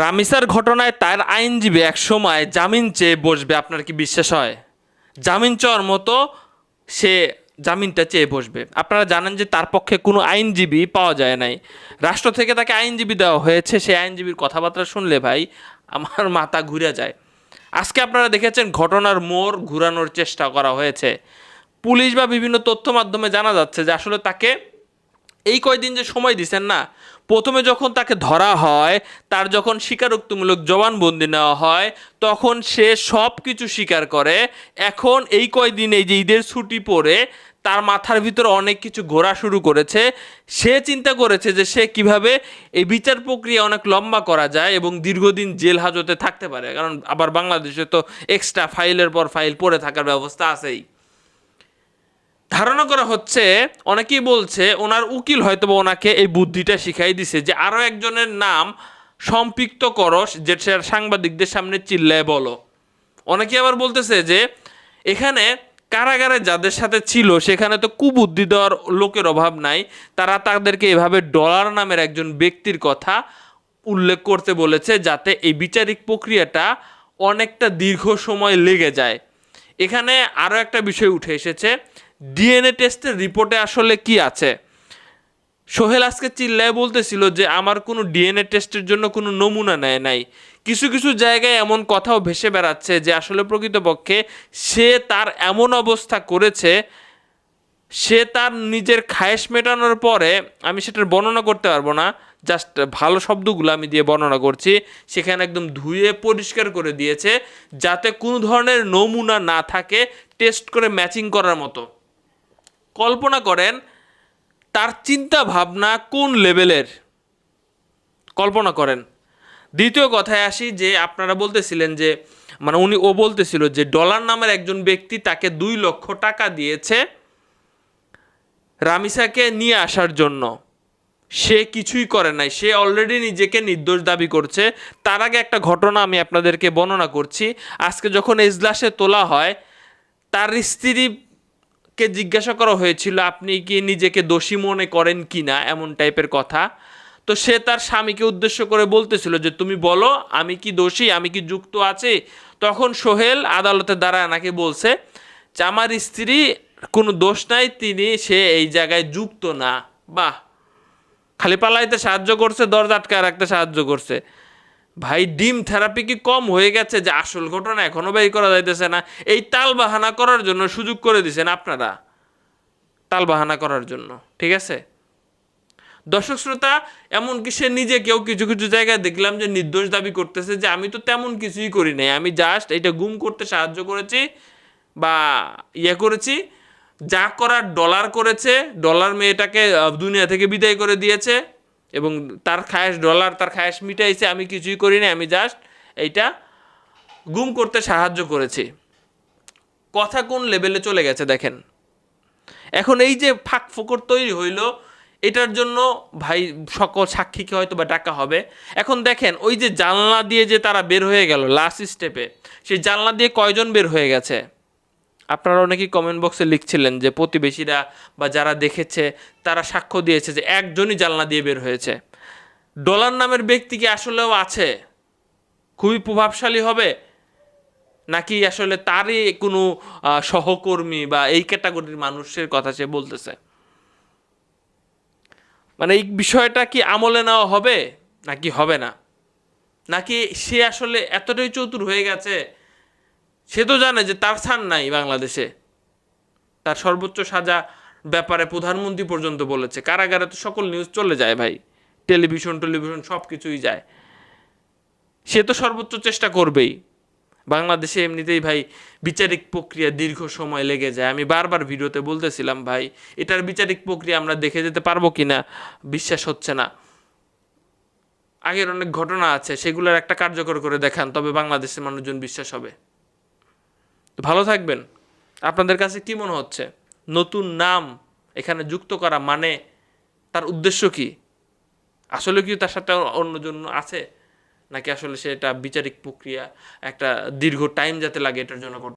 রামিসার ঘটনায় তার আইনজীবী একসময় জামিন চেয়ে বসবে, আপনার কি বিশ্বাস হয়? জামিন চাওয়ার মতো সে জামিনটা চেয়ে বসবে। আপনারা জানেন যে তার পক্ষে কোনো আইনজীবী পাওয়া যায় নাই, রাষ্ট্র থেকে তাকে আইনজীবী দেওয়া হয়েছে। সেই আইনজীবীর কথাবার্তা শুনলে ভাই আমার মাথা ঘুরে যায়। আজকে আপনারা দেখেছেন ঘটনার মোড় ঘুরানোর চেষ্টা করা হয়েছে। পুলিশ বা বিভিন্ন তথ্য মাধ্যমে জানা যাচ্ছে যে আসলে তাকে এই কয়দিন যে সময় দিচ্ছেন না, প্রথমে যখন তাকে ধরা হয়, তার যখন স্বীকারোক্তিমূলক জবানবন্দি নেওয়া হয়, তখন সে সব কিছু স্বীকার করে। এখন এই কয়দিন এই যে ঈদের ছুটি পড়ে তার মাথার ভিতরে অনেক কিছু ঘোরা শুরু করেছে। সে চিন্তা করেছে যে সে কিভাবে এই বিচার প্রক্রিয়া অনেক লম্বা করা যায় এবং দীর্ঘদিন জেল হাজতে থাকতে পারে, কারণ আবার বাংলাদেশে তো এক্সট্রা ফাইলের পর ফাইল পড়ে থাকার ব্যবস্থা আছেই। ধারণা করা হচ্ছে, অনেকেই বলছে ওনার উকিল হয়তো ওনাকে এই বুদ্ধিটা শিখাই দিছে যে আরও একজনের নাম সম্পৃক্ত করস, যে সাংবাদিকদের সামনে চিল্লায় বলো। অনেকে আবার বলতেছে যে এখানে কারাগারে যাদের সাথে ছিল সেখানে তো কুবুদ্ধি দেওয়ার লোকের অভাব নাই, তারা তাদেরকে এভাবে ডলার নামের একজন ব্যক্তির কথা উল্লেখ করতে বলেছে যাতে এই বিচারিক প্রক্রিয়াটা অনেকটা দীর্ঘ সময় লেগে যায়। এখানে আরও একটা বিষয় উঠে এসেছে, ডিএনএ টেস্টের রিপোর্টে আসলে কি আছে। সোহেল আজকে চিল্লায় বলতেছিল যে আমার কোনো ডিএনএ টেস্টের জন্য কোনো নমুনা নেয় নাই। কিছু কিছু জায়গায় এমন কথাও ভেসে বেড়াচ্ছে যে আসলে প্রকৃতপক্ষে সে তার এমন অবস্থা করেছে, সে তার নিজের খায়েশ মেটানোর পরে, আমি সেটার বর্ণনা করতে পারবো না, জাস্ট ভালো শব্দগুলো আমি দিয়ে বর্ণনা করছি, সেখানে একদম ধুয়ে পরিষ্কার করে দিয়েছে যাতে কোনো ধরনের নমুনা না থাকে, টেস্ট করে ম্যাচিং করার মতো। কল্পনা করেন তার চিন্তা ভাবনা কোন লেভেলের, কল্পনা করেন। দ্বিতীয় কথায় আসি, যে আপনারা বলতেছিলেন যে ও বলতেছিল যে ডলার নামের একজন ব্যক্তি তাকে 2 লক্ষ টাকা দিয়েছে রামিসাকে নিয়ে আসার জন্য। সে কিছুই করে নাই, সে অলরেডি নিজেকে নির্দোষ দাবি করছে। তার আগে একটা ঘটনা আমি আপনাদেরকে বর্ণনা করছি। আজকে যখন এজলাসে তোলা হয়, তার স্ত্রীকে জিজ্ঞাসা করা হয়েছিল আপনি কি নিজেকে দোষী মনে করেন কি না, এমন টাইপের কথা। তো সে তার স্বামীকে উদ্দেশ্য করে বলতেছিল যে তুমি বলো আমি কি দোষী, আমি কি যুক্ত আছি। তখন সোহেল আদালতে দাঁড়ায় নাকি বলছে যে আমার স্ত্রী কোনো দোষ নাই, সে এই জায়গায় যুক্ত না। বাহ, খালি পালাইতে সাহায্য করছে, দরজা আটকায় রাখতে সাহায্য করছে। ভাই ডিম থেরাপি কি কম হয়ে গেছে যে আসল ঘটনা এখনো বের করা যাইতেছে না? এই তাল বাহানা করার জন্য সুযোগ করে দিয়েছেন আপনারা, তাল বাহানা করার জন্য। ঠিক আছে দর্শক শ্রোতা, এমনকি সে নিজেকেও কিছু কিছু জায়গায় দেখলাম যে নির্দোষ দাবি করতেছে যে আমি তো তেমন কিছুই করি নাই, আমি জাস্ট এটা গুম করতে সাহায্য করেছি বা করেছি, যা করার ডলার করেছে, ডলার মেয়েটাকে দুনিয়া থেকে বিদায় করে দিয়েছে এবং তার খায়েশ ডলার, তার খায়েশ মিটাইছে, আমি কিছুই করি না, আমি জাস্ট এইটা গুম করতে সাহায্য করেছি। কথা কোন লেভেলে চলে গেছে দেখেন। এখন এই যে ফাঁক ফোকর তৈরি হইল, এটার জন্য ভাই সকল সাক্ষীকে হয়তো বা ডাকা হবে। এখন দেখেন ওই যে জানলা দিয়ে যে তারা বের হয়ে গেল লাস্ট স্টেপে, সেই জানলা দিয়ে কয়জন বের হয়ে গেছে? আপনারা অনেকেই কমেন্ট বক্সে লিখছিলেন যে প্রতিবেশীরা বা যারা দেখেছে তারা সাক্ষ্য দিয়েছে যে একজনই জানলা দিয়ে বের হয়েছে। ডলার নামের ব্যক্তি কি আসলেও আছে? খুবই প্রভাবশালী হবে নাকি আসলে তারই কোনো সহকর্মী বা এই ক্যাটাগরির মানুষের কথা সে বলতেছে? এই বিষয়টা কি আমলে নেওয়া হবে নাকি হবে না? নাকি সে আসলে এতটাই চতুর হয়ে গেছে, সে তো জানে যে তার স্থান নাই বাংলাদেশে। তার সর্বোচ্চ সাজা ব্যাপারে প্রধানমন্ত্রী পর্যন্ত বলেছে। কারাগারে তো সকল নিউজ চলে যায় ভাই, টেলিভিশন সব কিছুই যায়। সে তো সর্বোচ্চ চেষ্টা করবেই। বাংলাদেশে এমনিতেই ভাই বিচারিক প্রক্রিয়া দীর্ঘ সময় লেগে যায়। আমি বারবার ভিডিওতে বলতেছিলাম ভাই এটার বিচারিক প্রক্রিয়া আমরা দেখে যেতে পারবো কিনা বিশ্বাস হচ্ছে না। আগের অনেক ঘটনা আছে, সেগুলোর একটা কার্যকর করে দেখান, তবে বাংলাদেশের মানুষজন বিশ্বাস হবে। তো ভালো থাকবেন। আপনাদের কাছে কি মনে হচ্ছে নতুন নাম এখানে যুক্ত করা মানে তার উদ্দেশ্য কি? আসলে কি তার সাথে অন্যজন আছে নাকি আসলে সেটা বিচারিক প্রক্রিয়া একটা দীর্ঘ টাইম যাতে লাগে এটার জন্য